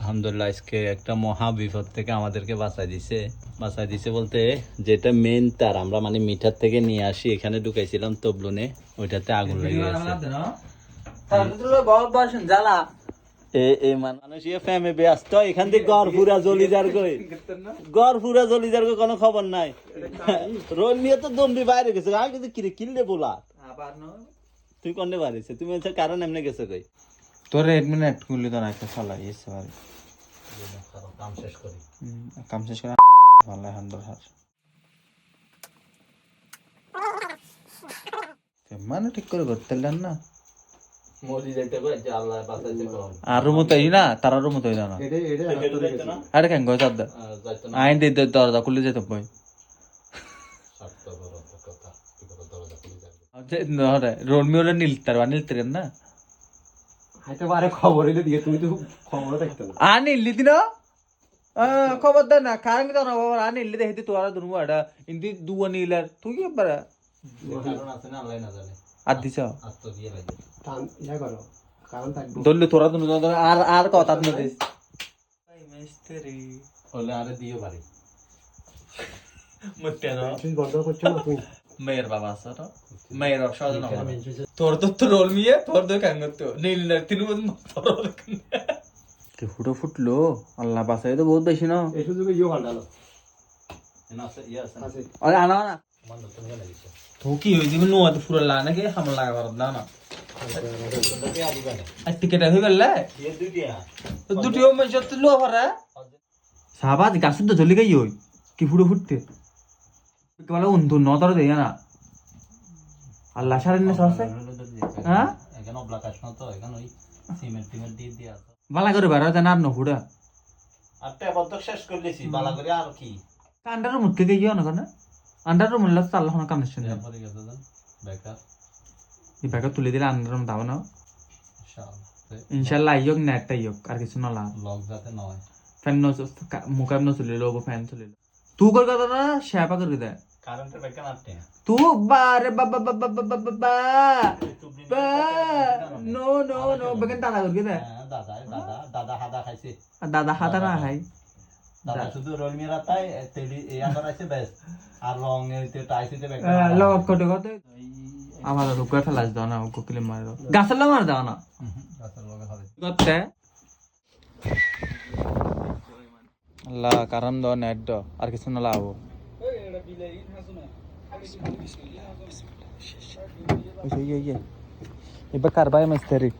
আলহামদুলিল্লাহ আজকে একটা মহা বিপদ থেকে আমাদেরকে বাঁচাই দিছে বলতে যেটা মেন তার আমরা মানে মিটার থেকে নিয়ে আসি এখানে ঢুকাইছিলাম তবলুনে ওইটাতে আগুন লেগে গেছে মানুষ ফ্যামে ব্যস্ত এখান থেকে গড় পুরা জ্বলি যার কোনো খবর নাই রোল নিয়ে তো দম্বি বাইরে গেছে আমি কিন্তু কিনলে বলা তুই কন্যে বাড়িছে তুমি হচ্ছে কারণ এমনি গেছে কই তোর রেডমি নেট গুলি তো রাখতে চালাই এসে পারে কাম শেষ করি ভালো হান্ডর হার মানে ঠিক করে করতে না মরি যাইতে কই যে আল্লাহ বাঁচাইতে কোন আর রুম তো না তার রুম তো না আরে কেন গো চাঁদ আইন দে দরজা খুলে যেতে বই রোলমিওলে নীলতার না খবর দিয়ে তুমি তো খবর দেখতে নীলি দিন খবর দে না কারণ তো না বাবা নীলি দেখি তোরা দুনু আডা ইন্দি দুয়া নীলার তুই কি পারা কারণ আছে না আল্লাহ না জানে আর দিছ আত্ম দিয়ে লাগে টান ইয়া করো কারণ থাকবে দললে তোরা দুনু আর কথা না দিস মিস্ত্রি হলে আরে দিও বাড়ি মতে না তুই বন্ধ করছো না তুই মেয়ের বাবা আছে তো মেয়ের সজন তোর তো রোল মিয়ে তোর তো কেন তো নীল তিন তোর কে ফুটো ফুটলো আল্লাহ বাসায় তো বহুত বেশি না এই সুযোগে ইও কাটালো না আছে ইয়া আছে আরে আনা না মান তুমি লাগিছে তো কি হইছে নো তো পুরো লা নাকি হামলা লাগাবার না না তোমরা কি আদি বানে আর টিকেট হই গেলে ये দুটিয়া তো দুটিও মে যত লো ভরা সাবাজ গাছ তো জ্বলি গই হই কি ফুটো ফুটতে কেবল অন্ধ নতর দেই না আল্লাহ শারিনে সরছে হ্যাঁ এখানে ব্লাকাশ না তো এখানে ওই সিমেন্ট দিয়ে দিয়া আছে বালা করে বেরা জানা আর নহুড়া আর টেবল তো শেষ করলেছি বালা করে আর কি কান্ডার মুখে গিয়ে না কেন আন্ডার মুল্লা আল্লাহ না কানেকশন পরে গেছে তো বেকার এই ব্যাগটা তুলে দিলে আন্ডার দাও না ইনশাআল্লাহ ইনশাআল্লাহ আইয়ক নেট আইয়ক আর কিছু না লাভ লক যাতে নয় ফ্যান নো মুকাম নো চলে লোগো ফ্যান চলে তু কর কথা না শ্যাপা করে দে কারেন্টের বেকার আটে তু বারে বাবা বাবা বাবা বাবা নো নো নো বেগন দাদা করে দে দাদা হাদা খাইছে দাদা হাতা না হাই দাদা শুধু রোল মেরা তাই তেলি এই আবার আছে বেশ আর রং এতে টাইসিতে বেকার লক কটে কটে আমার রুকা ফেলাস দাও না কোকিলে মারো গাছলা মার দাও না গাছের লগে হবে করতে আল্লাহ কারণ দাও নেট দাও আর কিছু না লাভ এবার কারবাই মিস্ত্রি